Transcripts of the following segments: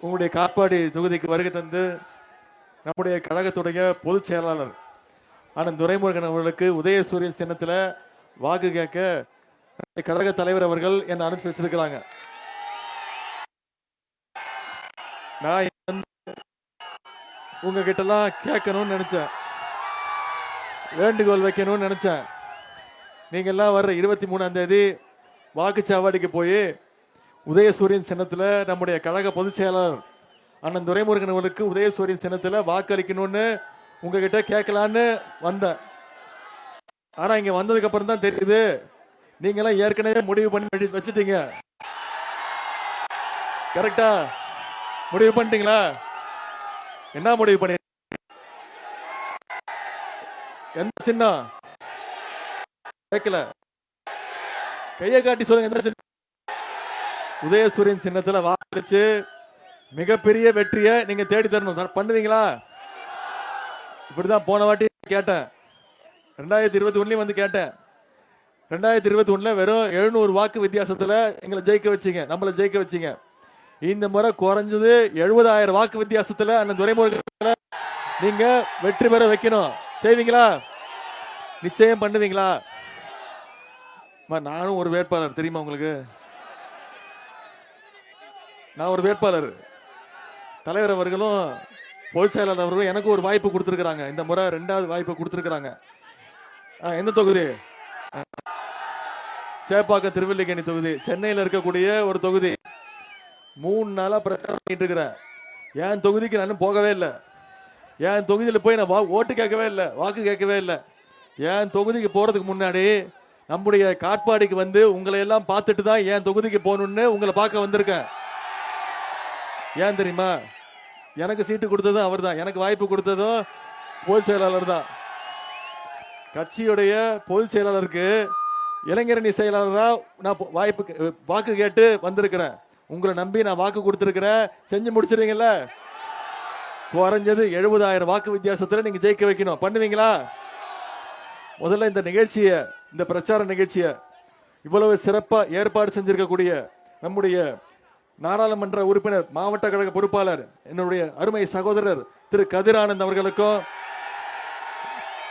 உங்களுடைய காட்பாடி தொகுதிக்கு வருகை தந்து நம்முடைய கழகத்துடைய பொதுச் செயலாளர் அண்ணன் துரைமுருகன் அவர்களுக்கு உதயசூரியன் சின்னத்தில் வாக்கு கேட்க கழக தலைவர் அவர்கள் என்னை அனுப்பிச்சு வச்சிருக்கிறாங்க. நான் உங்ககிட்ட எல்லாம் கேட்கணும்னு நினைச்சேன், வேண்டுகோள் வைக்கணும்னு நினைச்சேன். நீங்க எல்லாம் வர்ற 23ஆம் தேதி வாக்குச்சாவடிக்கு போய் உதயசூரியன் சின்னத்தில் நம்முடைய கழக பொதுச் செயலாளர் அண்ணன் துரைமுருகன் அவர்களுக்கு உதயசூரியன் சின்னத்தில் வாக்களிக்கணும்னு உங்ககிட்ட கேட்கலான்னு வந்தேன். ஆனா இங்க வந்ததுக்கு அப்புறம் தான் தெரியுது நீங்க எல்லாம் ஏற்கனவே முடிவு பண்ணி வச்சுட்டீங்க. கரெக்டா முடிவு பண்ணிட்டீங்களா? என்ன முடிவு பண்ணி? எந்த சின்னம் கேட்கல, கையை காட்டி சொல்லுங்க. எந்த சின்னம்? உதயசூரியன் சின்னத்துல வாக்களிச்சு மிகப்பெரிய வெற்றியை நீங்க தேடி தரணும். பண்ணுவீங்களா? இப்படிதான் போன வாட்டி கேட்டேன், 2021 வந்து கேட்டேன். 2021 வெறும் 700 வாக்கு வித்தியாசத்துல எங்களை ஜெயிக்க வச்சீங்க, நம்மள ஜெயிக்க வச்சீங்க. இந்த முறை குறைஞ்சது 70,000 வாக்கு வித்தியாசத்துல அந்த துரைமுருகன் நீங்க வெற்றி பெற வைக்கணும். செய்வீங்களா? நிச்சயம் பண்ணுவீங்களா? நானும் ஒரு வேட்பாளர், தெரியுமா உங்களுக்கு? நான் ஒரு வேட்பாளர். தலைவர் அவர்களும் பொதுச் செயலாளர் அவர்களும் எனக்கு ஒரு வாய்ப்பு கொடுத்திருக்கிறாங்க. இந்த முறை 2வது வாய்ப்பு கொடுத்திருக்கிறாங்க. எந்த தொகுதி? சேப்பாக்கம் திருவல்லிக்கேணி தொகுதி, சென்னையில் இருக்கக்கூடிய ஒரு தொகுதி. 3 நாளா பிரச்சாரம் பண்ணிட்டு இருக்கிறேன். என் தொகுதிக்கு நான் போகவே இல்லை. என் தொகுதியில் போய் நான் ஓட்டு கேட்கவே இல்லை, வாக்கு கேட்கவே இல்லை. என் தொகுதிக்கு போறதுக்கு முன்னாடி நம்முடைய காட்பாடிக்கு வந்து உங்களை எல்லாம் பார்த்துட்டு தான் என் தொகுதிக்கு போகணும்னு உங்களை பார்க்க வந்திருக்கேன். ஏன் தெரியுமா? எனக்கு சீட்டு கொடுத்ததும் அவர் தான், எனக்கு வாய்ப்பு கொடுத்ததும் பொதுச் செயலாளர் தான். கட்சியுடைய பொதுச் செயலாளருக்கு இளைஞரணி செயலாளரா நான் வாக்கு கேட்டு வந்திருக்கிறேன். உங்களை நம்பி நான் வாக்கு கொடுத்திருக்கிறேன். செஞ்சு முடிச்சிருவீங்கல்ல? குறைஞ்சது 70,000 வாக்கு வித்தியாசத்துல நீங்க ஜெயிக்க வைக்கணும். பண்ணுவீங்களா? முதல்ல இந்த நிகழ்ச்சியை, இந்த பிரச்சார நிகழ்ச்சியை இவ்வளவு சிறப்பா ஏற்பாடு செஞ்சிருக்கக்கூடிய நம்முடைய நாடாளுமன்ற உறுப்பினர், மாவட்ட கழக பொறுப்பாளர், என்னுடைய அருமை சகோதரர் திரு கதிரானந்த் அவர்களுக்கும்,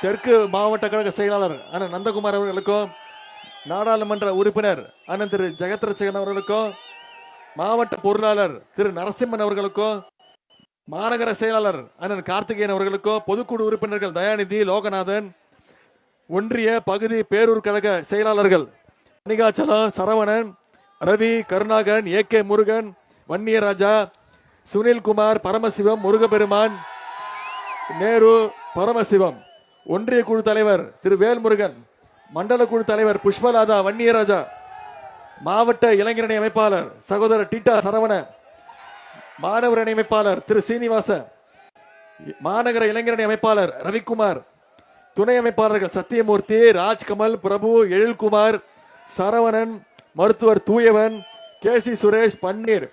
தெற்கு மாவட்ட கழக செயலாளர் அண்ணன் நந்தகுமார் அவர்களுக்கும், நாடாளுமன்ற உறுப்பினர் அண்ணன் திரு ஜெகத்ரட்சகன் அவர்களுக்கும், மாவட்ட பொருளாளர் திரு நரசிம்மன் அவர்களுக்கும், மாநகர செயலாளர் அண்ணன் கார்த்திகேயன் அவர்களுக்கும், பொதுக்குழு உறுப்பினர்கள் தயாநிதி, லோகநாதன், ஒன்றிய பகுதி பேரூர் கழக செயலாளர்கள் அனிகாச்சலம், சரவணன், ரவி, கருணாகரன், ஏ.கே. முருகன், வன்னியராஜா, சுனில்குமார், பரமசிவம், முருகபெருமான், நேரு, பரமசிவம், ஒன்றிய குழு தலைவர் திரு வேல்முருகன், மண்டல குழு தலைவர் புஷ்பலாதா, வன்னியராஜா, மாவட்ட இளைஞரணி அமைப்பாளர் சகோதரர் டீட்டா சரவண, மாணவர் அணி அமைப்பாளர் திரு சீனிவாச, மாநகர இளைஞரணி அமைப்பாளர் ரவிக்குமார், துணை அமைப்பாளர்கள் சத்தியமூர்த்தி, ராஜ்கமல், பிரபு, எழில்குமார், சரவணன், மருத்துவர் தூயவன், கே.சி. சுரேஷ், பன்னீர்,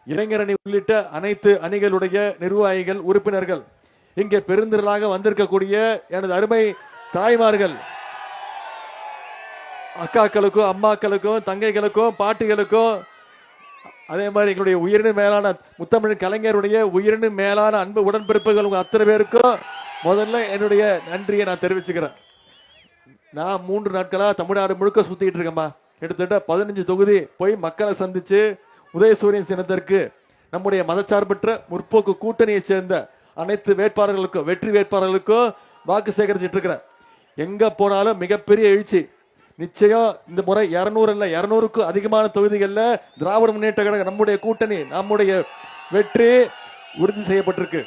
இளைஞரணி உள்ளிட்ட அனைத்து அணிகளுடைய நிர்வாகிகள், உறுப்பினர்கள், இங்கே பெருந்திரளாக வந்திருக்கக்கூடிய எனது அருமை தாய்மார்கள், அக்காக்களுக்கும், அம்மாக்களுக்கும், தங்கைகளுக்கும், பாட்டிகளுக்கும், அதே மாதிரி எங்களுடைய உயிரினு மேலான முத்தமிழ் கலைஞருடைய உயிரினு மேலான அன்பு உடன்பிறப்புகள் உங்க அத்தனை பேருக்கும் முதல்ல என்னுடைய நன்றியை நான் தெரிவிச்சுக்கிறேன். நான் 3 நாட்களா தமிழ்நாடு முழுக்க சுத்திட்டு இருக்கேன்மா. கிட்டத்தட்ட 15 தொகுதி போய் மக்களை சந்திச்சு உதயசூரியன் சின்னத்திற்கு நம்முடைய மதச்சார்பற்ற முற்போக்கு கூட்டணியை சேர்ந்த அனைத்து வேட்பாளர்களுக்கும், வெற்றி வேட்பாளர்களுக்கும் வாக்கு சேகரிச்சுட்டு இருக்கிறேன். எங்க போனாலும் மிகப்பெரிய எழுச்சி. நிச்சயம் இந்த முறை 200 இல்ல 200க்கும் அதிகமான தொகுதிகளில் திராவிட முன்னேற்ற கழகம் நம்முடைய கூட்டணி, நம்முடைய வெற்றி உறுதி செய்யப்பட்டிருக்கு.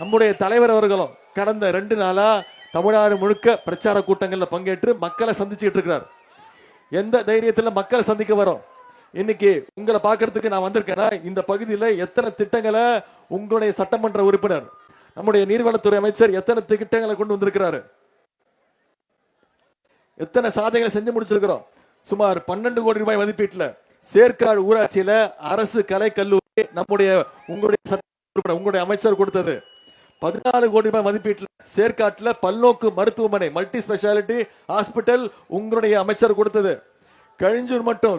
நம்முடைய தலைவர் அவர்களும் கடந்த 2 நாளா தமிழ்நாடு முழுக்க பிரச்சார கூட்டங்களில் பங்கேற்று மக்களை சந்திச்சுட்டு இருக்கிறார். எந்த தைரியத்துல மக்களை சந்திக்க வரோம்? இன்னைக்கு உங்களை பார்க்கறதுக்கு நான் வந்திருக்கேன்னா, இந்த பகுதியில் எத்தனை திட்டங்களை உங்களுடைய சட்டமன்ற உறுப்பினர், நம்முடைய நீர்வளத்துறை அமைச்சர் எத்தனை திட்டங்களை கொண்டு வந்திருக்கிறாரு, எத்தனை சாதனைகளை செஞ்சு முடிச்சிருக்கிறோம். சுமார் 12 கோடி ரூபாய் மதிப்பீட்டில் சேர்க்காடு ஊராட்சியில அரசு கலை கல்லூரி நம்முடைய உங்களுடைய அமைச்சர் கொடுத்தது. 14 கோடி ரூபாய் மதிப்பீட்டில் சேர்க்காட்டுல பல்நோக்கு மருத்துவமனை, மல்டி ஸ்பெஷாலிட்டி ஹாஸ்பிட்டல் உங்களுடைய அமைச்சர் கொடுத்தது. கழிஞ்சூர் மட்டும்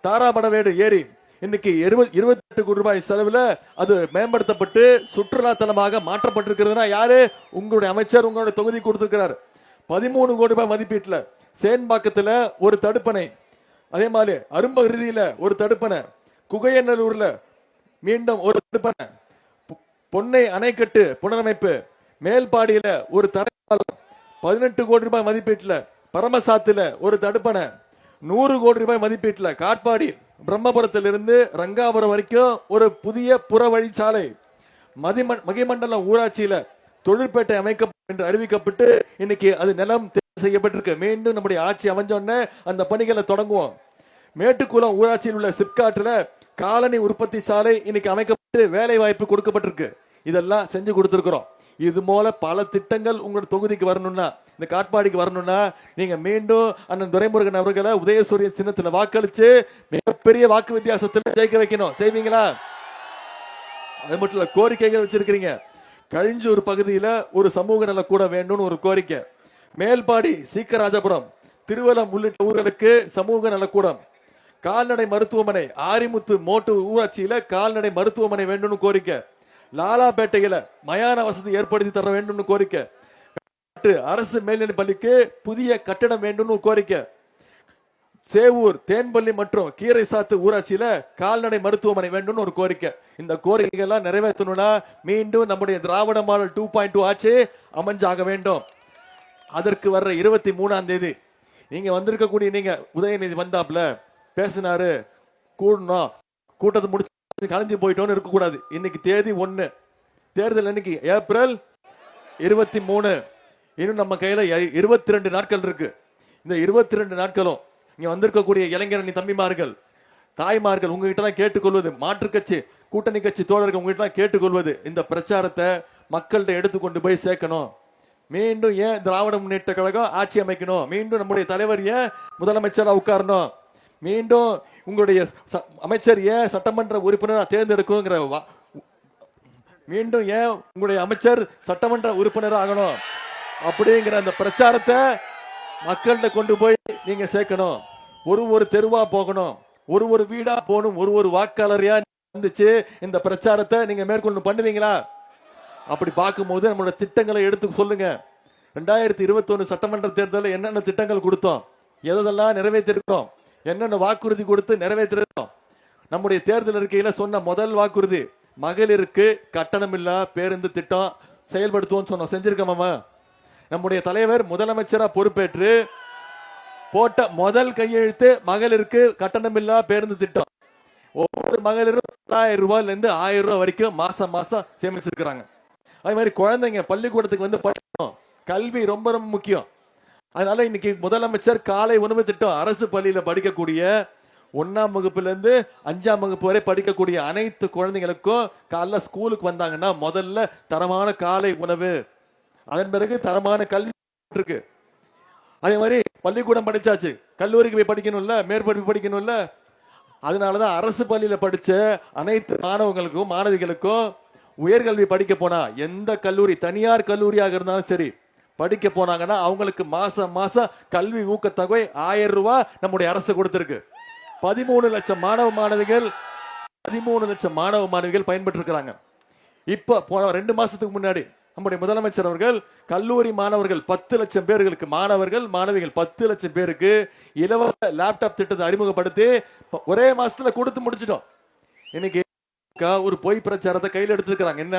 தாராபடவேடு ஏரி இன்னைக்கு 28 கோடி ரூபாய் செலவுல அது மேம்படுத்தப்பட்டு சுற்றுலா தலமாக மாற்றப்பட்டிருக்கிறதுனா யாரு? உங்களுடைய அமைச்சர் உங்களுடைய தொகுதி கொடுத்திருக்கிறார். 13 கோடி ரூபாய் மதிப்பீட்டுல சேன்பாக்கத்துல ஒரு தடுப்பணை, அதே மாதிரி அரும்பகிருதியில ஒரு தடுப்பணை, குகையநல்லூர்ல மீண்டும் ஒரு தடுப்பணை, பொன்னை அணைக்கட்டு புனரமைப்பு, மேல்பாடியில ஒரு தரைப்பாலம், 18 கோடி ரூபாய் மதிப்பீட்டுல பரமசாத்துல ஒரு தடுப்பணை, 100 கோடி ரூபாய் மதிப்பீட்டுல காட்பாடி பிரம்மபுரத்திலிருந்து ரங்காபுரம் வரைக்கும் ஒரு புதிய புற வழிச்சாலை, மகிமண்டலம் ஊராட்சியில தொழிற்பேட்டை அமைக்கப்படும் என்று அறிவிக்கப்பட்டு இன்னைக்கு அது நிலம் செய்யப்பட்டிருக்கு. மீண்டும் நம்முடைய ஆட்சி அமைஞ்சோடனே அந்த பணிகளை தொடங்குவோம். மேட்டுக்குளம் ஊராட்சியில் உள்ள சிப்காட்ல காலனி உற்பத்தி சாலை இன்னைக்கு அமைக்கப்பட்டு வேலை வாய்ப்பு கொடுக்கப்பட்டிருக்கு. இதெல்லாம் செஞ்சு கொடுத்திருக்கிறோம். இது போல பல திட்டங்கள் உங்களோட தொகுதிக்கு வரணும்னா, இந்த காட்பாடிக்கு வரணும்னா நீங்க மீண்டும் அண்ணன் துரைமுருகன் அவர்களை உதயசூரியன் சின்னத்துல வாக்களிச்சு மிகப்பெரிய வாக்கு வித்தியாசத்தில் ஜெயிக்க வைக்கணும். செய்வீங்களா? அது மட்டும் இல்ல, கோரிக்கைகள் வச்சிருக்கிறீங்க. கழிஞ்சூர் பகுதியில ஒரு சமூக நல கூட வேண்டும்னு ஒரு கோரிக்கை. மேல்பாடி, சீக்கராஜபுரம், திருவலம் உள்ளிட்ட ஊர்களுக்கு சமூக நலக்கூடம். கால்நடை மருத்துவமனை ஆரிமுத்து மோட்டு ஊராட்சியில கால்நடை மருத்துவமனை வேண்டும்னு கோரிக்கை. லாலாப்பேட்டையில மயான வசதி ஏற்படுத்தி தர வேண்டும் கோரிக்கை. அரசு மேல்நிலை பள்ளிக்கு புதிய கட்டடம் வேண்டும் கோரிக்கை. சேவூர், தேன்பள்ளி மற்றும் கீரை சாத்து ஊராட்சியில கால்நடை மருத்துவமனை வேண்டும் ஒரு கோரிக்கை. இந்த கோரிக்கைகள் எல்லாம் நிறைவேற்றணும்னா மீண்டும் நம்முடைய திராவிட மாடல் 2.2 ஆட்சி அமைஞ்சாக வேண்டும். அதற்கு வர்ற 23ஆம் தேதி நீங்க வந்திருக்கக்கூடிய நீங்க உதயநிதி வந்தாப்ல பேசினாரு, கூடணும், கூட்டத்தை முடிச்சு கலைஞ்சு போயிட்டோன்னு இருக்கக்கூடாது. இன்னைக்கு தேதி 1, தேர்தல் இன்னைக்கு ஏப்ரல் 23. இன்னும் நம்ம கையில 22 நாட்கள் இருக்கு. இந்த 22 நாட்களும் இங்க வந்திருக்கக்கூடிய இளைஞரணி தம்பிமார்கள், தாய்மார்கள் உங்ககிட்ட தான் கேட்டுக்கொள்வது, மாற்று கட்சி கூட்டணி கட்சி தோழர்கள் உங்ககிட்ட தான் கேட்டுக்கொள்வது, இந்த பிரச்சாரத்தை மக்கள்கிட்ட எடுத்துக்கொண்டு போய் சேர்க்கணும். மீண்டும் ஏன் திராவிட முன்னேற்ற கழகம் ஆட்சி அமைக்கணும்? மீண்டும் நம்முடைய தலைவர் ஏன் முதலமைச்சரா உட்காரணும்? மீண்டும் உங்களுடைய அமைச்சர் ஏன் சட்டமன்ற உறுப்பினராக தேர்ந்தெடுக்கணுங்கிற, மீண்டும் ஏன் உங்களுடைய அமைச்சர் சட்டமன்ற உறுப்பினர் ஆகணும் அப்படிங்கிற அந்த பிரச்சாரத்தை மக்கள்கிட்ட கொண்டு போய் நீங்க சேர்க்கணும். ஒரு தெருவா போகணும், ஒரு வீடா போகணும், ஒரு வாக்காளரையா வந்துச்சு இந்த பிரச்சாரத்தை நீங்க மேற்கொண்டு பண்ணுவீங்களா? அப்படி பார்க்கும்போது நம்மளோட திட்டங்களை எடுத்து சொல்லுங்க. 2021 சட்டமன்ற தேர்தலில் என்னென்ன திட்டங்கள் கொடுத்தோம், எதெல்லாம் நிறைவேற்றிருக்கிறோம், என்னென்ன வாக்குறுதி கொடுத்து நிறைவேற்றிருக்கோம். நம்முடைய தேர்தல் அறிக்கையில சொன்ன முதல் வாக்குறுதி மகளிருக்கு கட்டணமில்லா பேருந்து திட்டம் செயல்படுத்துவோம் சொன்னோம். செஞ்சிருக்கோமா? நம்முடைய தலைவர் முதலமைச்சரா பொறுப்பேற்று போட்ட முதல் கையெழுத்து மகளிருக்கு கட்டணமில்லா பேருந்து திட்டம். ஒவ்வொரு மகளிரும் 1000 ரூபாயில இருந்து 1000 ரூபாய் வரைக்கும் மாசம் மாசம் சேமிச்சிருக்கிறாங்க. அதே மாதிரி குழந்தைங்க பள்ளிக்கூடத்துக்கு வந்து படிக்கணும், கல்வி ரொம்ப ரொம்ப முக்கியம். அதனால இன்னைக்கு முதலமைச்சர் காலை உணவு திட்டம், அரசு பள்ளியில படிக்கக்கூடிய 1ஆம் வகுப்புல இருந்து 5ஆம் வகுப்பு வரை படிக்கக்கூடிய அனைத்து குழந்தைங்களுக்கும் காலைல ஸ்கூலுக்கு வந்தாங்கன்னா முதல்ல தரமான காலை உணவு, அதன் பிறகு தரமான கல்வி இருக்கு. அதே மாதிரி பள்ளிக்கூடம் படிச்சாச்சு, கல்லூரிக்கு போய் படிக்கணும்ல, மேற்படிப்பு படிக்கணும்ல. அதனாலதான் அரசு பள்ளியில படிச்ச அனைத்து மாணவர்களுக்கும் மாணவிகளுக்கும் உயர்கல்வி படிக்க போனா, எந்த கல்லூரி தனியார் கல்லூரியாக இருந்தாலும் சரி, படிக்க போனாங்கன்னா அவங்களுக்கு மாசம் மாசம் கல்வி ஊக்கத்தொகை 1000 ரூபாய் நம்முடைய அரசு கொடுத்திருக்கு. 13 லட்சம் மாணவ மாணவிகள் பயன்பெற்று இருக்கிறாங்க. இப்ப போன 2 மாசத்துக்கு முன்னாடி நம்முடைய முதலமைச்சர் அவர்கள் கல்லூரி மாணவர்கள் 10 லட்சம் பேர்களுக்கு, மாணவர்கள் மாணவிகள் 10 லட்சம் பேருக்கு இலவச லேப்டாப் திட்டத்தை அறிமுகப்படுத்தி ஒரே மாசத்துல கொடுத்து முடிச்சிட்டோம். இன்னைக்கு ஒரு பொய் பிரச்சாரத்தை கையில் எடுத்துக்கிறாங்க. என்ன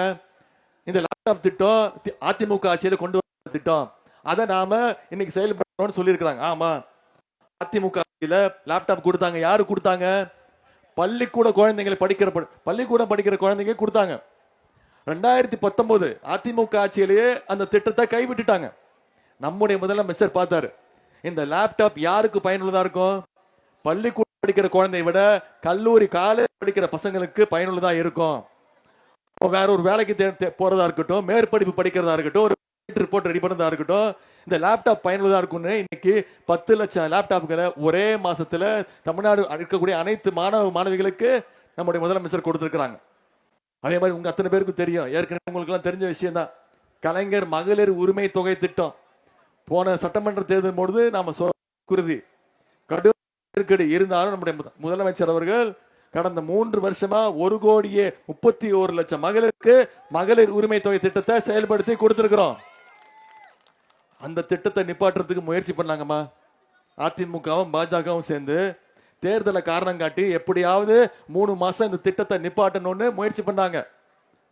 இந்த லேப்டாப் திட்டம் அதிமுக ஆட்சியில கொண்டு வர திட்டம், அதை நாம இன்னைக்கு செயல்படுத்தணும்னு சொல்லியிருக்கிறாங்க. ஆமா, அதிமுக ஆட்சியில லேப்டாப் கொடுத்தாங்க. யாரு கொடுத்தாங்க? பள்ளிக்கூடம் படிக்கிற குழந்தைங்க கொடுத்தாங்க. 2019 அதிமுக ஆட்சியிலேயே அந்த திட்டத்தை கைவிட்டுட்டாங்க. நம்முடைய முதலமைச்சர் பார்த்தாரு, இந்த லேப்டாப் யாருக்கு பயனுள்ளதா இருக்கும்? பள்ளிக்கூடம் படிக்கிற குழந்தையை விட கல்லூரி காலேஜ் படிக்கிற பசங்களுக்கு பயனுள்ளதா இருக்கும். வேற ஒரு வேலைக்கு போறதா இருக்கட்டும், மேற்படிப்பு படிக்கிறதா இருக்கட்டும், ஒரு ரிப்போர்ட் ரெடி பண்ணதா இருக்கட்டும், இந்த லேப்டாப் பயனுள்ளதா இருக்கும்னு இன்னைக்கு 10 லட்சம் லேப்டாப்களை ஒரே மாசத்துல தமிழ்நாடு இருக்கக்கூடிய அனைத்து மாணவ மாணவிகளுக்கு நம்முடைய முதலமைச்சர் கொடுத்திருக்கிறாங்க. அதே மாதிரி உங்க அத்தனை பேருக்கு தெரியும், ஏற்கனவே உங்களுக்கு எல்லாம் தெரிஞ்ச விஷயம் தான், கலைஞர் மகளிர் உரிமை தொகை திட்டம். போன சட்டமன்ற தேர்தல் பொழுது நாம குருதி கடும் நெருக்கடி இருந்தாலும் நம்முடைய முதலமைச்சர் அவர்கள் கடந்த 3 வருஷமா 1,31,00,000 மகளிருக்கு மகளிர் உரிமை தொகை திட்டத்தை செயல்படுத்தி கொடுத்திருக்கிறோம். அந்த திட்டத்தை நிப்பாட்டுறதுக்கு முயற்சி பண்ணாங்கம்மா. அதிமுகவும் பாஜகவும் சேர்ந்து தேர்தலை காரணம் காட்டி எப்படியாவது 3 மாசம் இந்த திட்டத்தை நிப்பாட்டணும்னு முயற்சி பண்ணாங்க.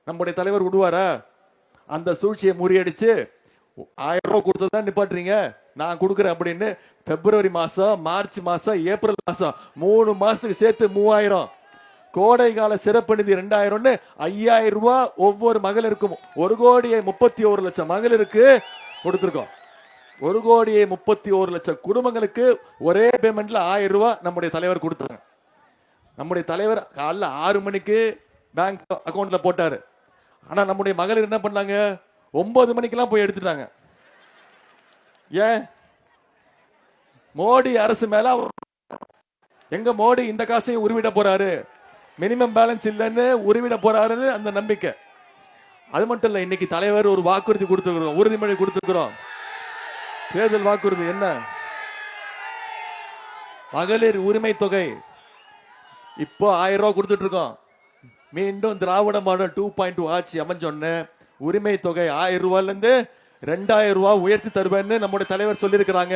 நம்முடைய தலைவர் விடுவாரா? அந்த சூழ்ச்சியை முறியடிச்சு 1000 ரூபாய் கொடுத்ததான் நிப்பாட்டுறீங்க, நான் கொடுக்குறேன் அப்படின்னு பிப்ரவரி மாசம், மார்ச் மாசம், ஏப்ரல் மாசம் 3 மாசத்துக்கு சேர்த்து 3000, கோடை கால சிறப்பு நிதி 2000, 5000 ரூபாய் ஒவ்வொரு மகளிருக்கும் 1,31,00,000 மகளிருக்கு கொடுத்திருக்கோம். 1,31,00,000 குடும்பங்களுக்கு ஒரே பேமெண்ட்ல 1000 ரூபாய் நம்முடைய தலைவர் கொடுத்தாங்க. நம்முடைய தலைவர் காலைல 6 மணிக்கு பேங்க் அக்கௌண்ட்ல போட்டாரு. ஆனா நம்முடைய மகளிர் என்ன பண்ணாங்க? 9 மணிக்கெல்லாம் போய் எடுத்துட்டாங்க. ஏன்? மோடி அரசு மேல எங்க மோடி இந்த காசையும் உருவிட போறாரு, மினிமம் பேலன்ஸ் இல்லைன்னு உருவிட போறாரு அந்த நம்பிக்கை. அது மட்டும் இல்ல, இன்னைக்கு தலைவர் ஒரு வாக்குறுதி கொடுத்திருக்கிறோம், உறுதிமொழி கொடுத்திருக்கிறோம். தேர்தல் வாக்குறுதி என்ன? மகளிர் உரிமை தொகை இப்போ 1000 ரூபாய் கொடுத்துட்டு இருக்கோம். மீண்டும் திராவிட மாடல் 2.2 ஆட்சி அமைஞ்சொன்னு உரிமை தொகை 1000 ரூபாயில இருந்து 2000 ரூபாய் உயர்த்தி தருவேன்னு நம்முடைய தலைவர் சொல்லியிருக்கிறாங்க.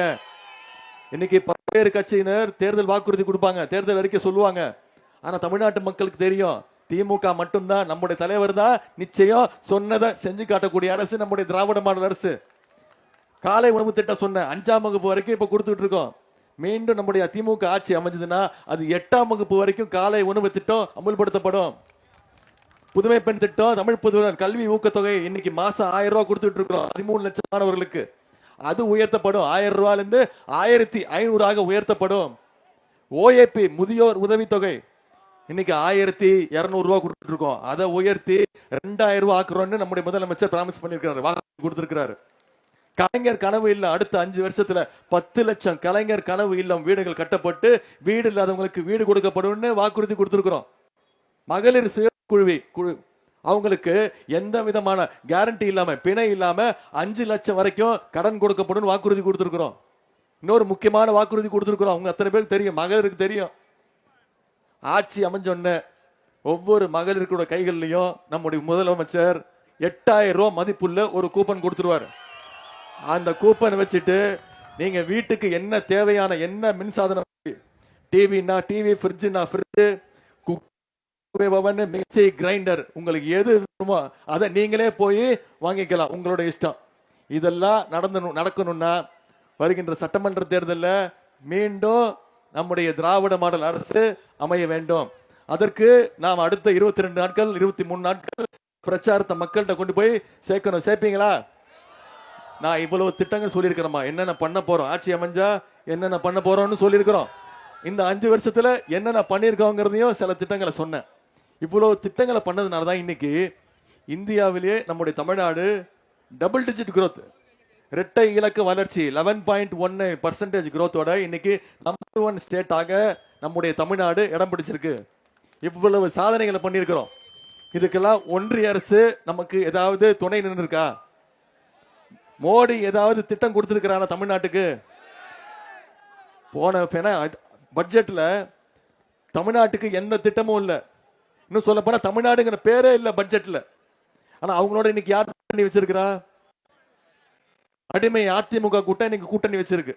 இன்னைக்கு பல்வேறு கட்சியினர் தேர்தல் வாக்குறுதி கொடுப்பாங்க, தேர்தல் அறிக்கை சொல்லுவாங்க. ஆனா தமிழ்நாட்டு மக்களுக்கு தெரியும், திமுக மட்டும்தான், நம்முடைய தலைவர் தான் நிச்சயம் சொன்னதை செஞ்சு காட்டக்கூடிய அரசு நம்முடைய திராவிட மாடல் அரசு. காலை உணவு திட்டம் சொன்ன 5ஆம் வகுப்பு வரைக்கும் இப்ப கொடுத்துட்டு இருக்கோம். மீண்டும் நம்முடைய திமுக ஆட்சி அமைஞ்சதுன்னா அது 8ஆம் வகுப்பு வரைக்கும் காலை உணவு திட்டம் அமுல்படுத்தப்படும். புதுமை பெண் திட்டம், தமிழ் புதுவர் கல்வி ஊக்கத்தொகை இன்னைக்கு மாசம் 1000 ரூபாய் கொடுத்துட்டு இருக்கிறோம் 13 லட்சம் மாணவர்களுக்கு. அது உயர்த்தப்படும். 1000 ரூபாயில இருந்து 1500 உயர்த்தப்படும். ஓஏபி முதியோர் உதவித்தொகை இன்னைக்கு 1200 ரூபாய் கொடுத்துட்டு இருக்கோம். அதை உயர்த்தி 2000 ரூபாய் ஆக்குறோம்னு நம்முடைய முதலமைச்சர் பிராமிஸ் பண்ணிருக்காரு, வாக்கு கொடுத்திருக்கிறாரு. கலைஞர் கனவு இல்லம் அடுத்த 5 வருஷத்துல 10 லட்சம் கலைஞர் கனவு இல்லம் வீடுகள் கட்டப்பட்டு வீடு இல்லாதவங்களுக்கு வீடு கொடுக்கப்படும் வாக்குறுதி கொடுத்திருக்கிறோம். மகளிர் சுய குழு அவங்களுக்கு எந்த விதமான கேரண்டி இல்லாம, பிணை இல்லாம 5 லட்சம் வரைக்கும் கடன் கொடுக்கப்படும் வாக்குறுதி கொடுத்திருக்கிறோம். இன்னொரு முக்கியமான வாக்குறுதி கொடுத்திருக்கிறோம், அவங்க அத்தனை பேருக்கு தெரியும், மகளிருக்கு தெரியும். ஆட்சி அமைஞ்சொன்ன ஒவ்வொரு மகளிருக்கூட கைகள்லயும் நம்முடைய முதலமைச்சர் 8000 ரூபாய் மதிப்புள்ள ஒரு கூப்பன் கொடுத்துருவாரு. அந்த கூப்பன் வச்சுட்டு நீங்க வீட்டுக்கு என்ன தேவையான, என்ன மின்சாதனம், டிவினா டிவி, ஃப்ரிட்ஜ்னா ஃப்ரிட்ஜ், மிக்சி, கிரைண்டர், உங்களுக்கு எது வேணுமோ அதை நீங்களே போய் வாங்கிக்கலாம், உங்களோட இஷ்டம். இதெல்லாம் நடக்கணும்னா வருகின்ற சட்டமன்ற தேர்தலில் மீண்டும் நம்முடைய திராவிட மாடல் அரசு அமைய வேண்டும். அதற்கு நாம் அடுத்த 22 நாட்கள் 23 நாட்கள் பிரச்சாரத்தை மக்கள்கிட்ட கொண்டு போய் சேர்க்கணும். சேர்ப்பீங்களா? நான் இவ்வளவு திட்டங்கள் சொல்லியிருக்கிறோமா, என்னென்ன பண்ண போறோம், ஆட்சி அமைஞ்சா என்னென்ன பண்ண போறோம்னு சொல்லியிருக்கிறோம். இந்த 5 வருஷத்துல என்னென்ன பண்ணியிருக்கோங்கிறதையும் சில திட்டங்களை சொன்னேன். இவ்வளவு திட்டங்களை பண்ணதுனால தான் இன்னைக்கு இந்தியாவிலேயே நம்முடைய தமிழ்நாடு டபுள் டிஜிட் growth, இரட்டை இலக்க வளர்ச்சி 11.1% growthோட இன்னைக்கு நம்பர் 1 ஸ்டேட்டாக நம்முடைய தமிழ்நாடு இடம் பிடிச்சிருக்கு. இவ்வளவு சாதனைகளை பண்ணியிருக்கிறோம். இதுக்கெல்லாம் ஒன்றிய அரசு நமக்கு ஏதாவது துணை நின்று இருக்கா? மோடி ஏதாவது திட்டம் கொடுத்திருக்கிறாரா தமிழ்நாட்டுக்கு? போன பட்ஜெட்ல தமிழ்நாட்டுக்கு எந்த திட்டமும் இல்ல. இன்னும் சொல்ல போனா தமிழ்நாடுங்கிற பேரே இல்ல பட்ஜெட்ல. ஆனா அவங்களோட இன்னைக்கு யார் கூட்டணி வச்சிருக்கிறா? அடிமை அதிமுக கூட்டம் இன்னைக்கு கூட்டணி வச்சிருக்கு.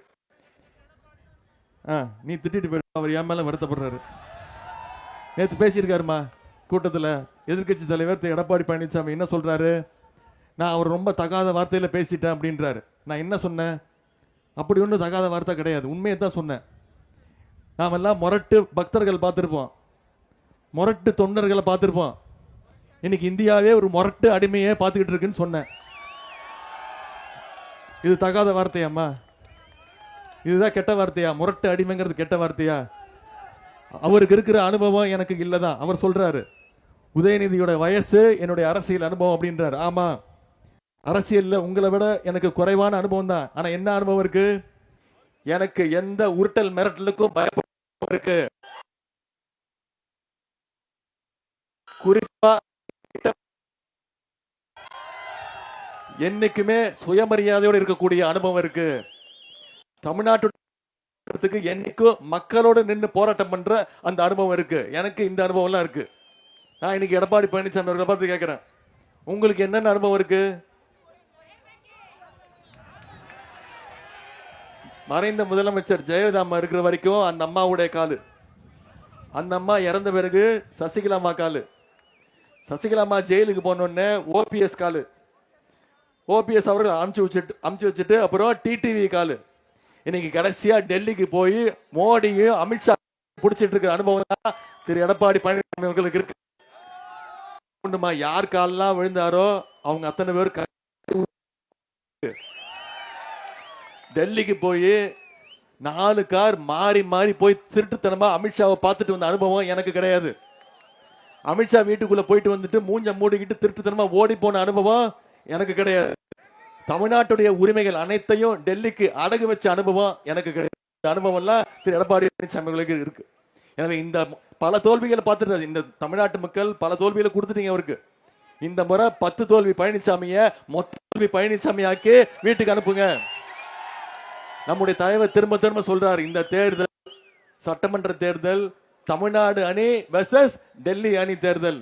நீ திட்டிட்டு போயிடு, அவர் என் மேல வருத்தப்படுறாரு. நேற்று பேசியிருக்காருமா கூட்டத்துல, எதிர்கட்சி தலைவர் எடப்பாடி பழனிசாமி என்ன சொல்றாரு, நான் அவர் ரொம்ப தகாத வார்த்தையில பேசிட்டேன் அப்படின்றாரு. நான் என்ன சொன்னேன்? அப்படி ஒன்றும் தகாத வார்த்தை கிடையாது, உண்மையை தான் சொன்னேன். நாம் எல்லாம் முரட்டு பக்தர்கள் பார்த்திருப்போம், முரட்டு தொண்டர்களை பார்த்திருப்போம். இன்னைக்கு இந்தியாவே ஒரு முரட்டு அடிமையை பார்த்துக்கிட்டு இருக்குன்னு சொன்னேன். இது தகாத வார்த்தையாம்மா? இதுதான் கெட்ட வார்த்தையா? முரட்டு அடிமைங்கிறது கெட்ட வார்த்தையா? அவருக்கு இருக்கிற அனுபவம் எனக்கு இல்லதான். அவர் சொல்றாரு உதயநிதியோட வயசு என்னுடைய அரசியல் அனுபவம் அப்படின்றாரு. ஆமா, அரசியல்ல உங்களை விட எனக்கு குறைவான அனுபவம் தான். ஆனா என்ன அனுபவம் இருக்கு? எனக்கு எந்த உருட்டல் மிரட்டலுக்கும் பயப்பட இருக்கு. குறிப்பா என்னைக்குமே சுயமரியாதையோடு இருக்கக்கூடிய அனுபவம் இருக்கு. தமிழ்நாட்டு என்னைக்கும் மக்களோட நின்று போராட்டம் பண்ற அந்த அனுபவம் இருக்கு. எனக்கு இந்த அனுபவம் எல்லாம் இருக்கு. நான் இன்னைக்கு எடப்பாடி பழனிசாமி அவர்களை பார்த்து கேட்கிறேன், உங்களுக்கு என்னென்ன அனுபவம் இருக்கு? மறைந்த முதலமைச்சர் ஜெயலலிதா அம்மா இருக்கிற வரைக்கும் அந்த அம்மாவுடைய காலு, அந்த அம்மா இறந்த பிறகு சசிகலா அம்மா காலு, சசிகலா அம்மா ஜெயிலுக்கு போனோடனே ஓபிஎஸ் காலு, ஓபிஎஸ் அவர்கள் அமுச்சு வச்சுட்டு அப்புறம் டிடிவி காலு, இன்னைக்கு கடைசியா டெல்லிக்கு போய் மோடியும் அமித்ஷா பிடிச்சிட்டு இருக்கிற அனுபவம் தான் திரு எடப்பாடி பழனிசாமி அவர்களுக்கு இருக்கு. யார் காலெல்லாம் விழுந்தாரோ அவங்க அத்தனை பேர் டெல்லிக்கு போய் 4 கார் மாறி மாறி போய் திருட்டுத்தனமா அமித்ஷாவை பார்த்துட்டு வந்த அனுபவம் எனக்கு கிடையாது. அமித்ஷா வீட்டுக்குள்ள போயிட்டு வந்துட்டு மூஞ்ச மூடிக்கிட்டு திருட்டுத்தனமா ஓடி போன அனுபவம் எனக்கு கிடையாது. தமிழ்நாட்டுடைய உரிமைகள் அனைத்தையும் டெல்லிக்கு அடகு வச்ச அனுபவம் எனக்கு கிடையாது. அனுபவம் எல்லாம் திரு எடப்பாடி பழனிசாமி இருக்கு. எனவே இந்த பல தோல்விகளை பார்த்துட்டு இந்த தமிழ்நாட்டு மக்கள் பல தோல்விகளை கொடுத்துட்டீங்க அவருக்கு. இந்த முறை 10 தோல்வி பழனிசாமிய மொத்த தோல்வி பழனிசாமி ஆக்கி வீட்டுக்கு அனுப்புங்க. நம்முடைய தலைவர் திரும்ப திரும்ப சொல்றாரு, இந்த தேர்தல் சட்டமன்ற தேர்தல் தமிழ்நாடு அணி வெர்சஸ் டெல்லி அணி தேர்தல்.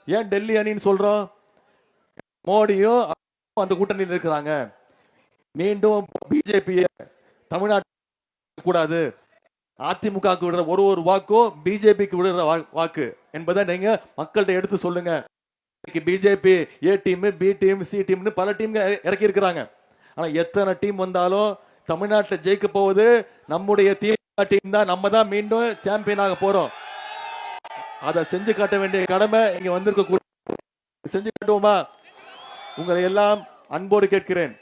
ஏன் டெல்லி அணின்னு சொல்றோம்? மோடியும் அந்த கூட்டணியில் இருக்கிறாங்க. மீண்டும் பிஜேபி தமிழ்நாட்டு கூடாது, அதிமுக விடுற ஒரு வாக்கும் பிஜேபிக்கு விடுற வாக்கு என்பதை நீங்க மக்கள்கிட்ட எடுத்து சொல்லுங்க. BJP A team, B team, C டீம்னு பல டீம் இறக்கி இருக்கிறாங்க. ஆனா எத்தனை டீம் வந்தாலும் தமிழ்நாட்டில் ஜெயிக்க போவது நம்முடைய டீம் தான். நம்ம தான் மீண்டும் சாம்பியன் ஆக போறோம். அதை செஞ்சு காட்ட வேண்டிய கடமை இங்க வந்திருக்க. செஞ்சு காட்டுவோமா? உங்களை எல்லாம் அன்போடு கேட்கிறேன்,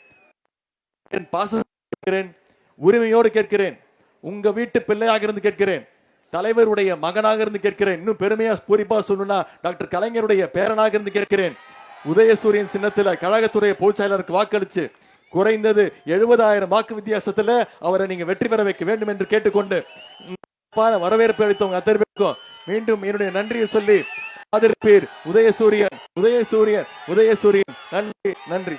என் பாசம் கேட்கிறேன், உரிமையோடு கேட்கிறேன், உங்க வீட்டு பிள்ளையாக இருந்து கேட்கிறேன், தலைவருடைய மகனாக இருந்து கேட்கிறேன், இன்னும் பெருமையா பூரிப்பா சொல்லணும்னா டாக்டர் கலைஞருடைய பேரனாக இருந்து கேட்கிறேன். உதயசூரியன் சின்னத்தில் கழகத்துடைய பொதுச்செயலாளருக்கு வாக்களிச்சு குறைந்தது 70,000 வாக்கு வித்தியாசத்துல அவரை நீங்க வெற்றி பெற வைக்க வேண்டும் என்று கேட்டுக்கொண்டு வரவேற்பு அளித்தவங்க அத்தனை பேருக்கும் மீண்டும் என்னுடைய நன்றியை சொல்லி ஆதரிப்பீர். உதயசூரியன், உதயசூரியன், உதயசூரியன். நன்றி, நன்றி.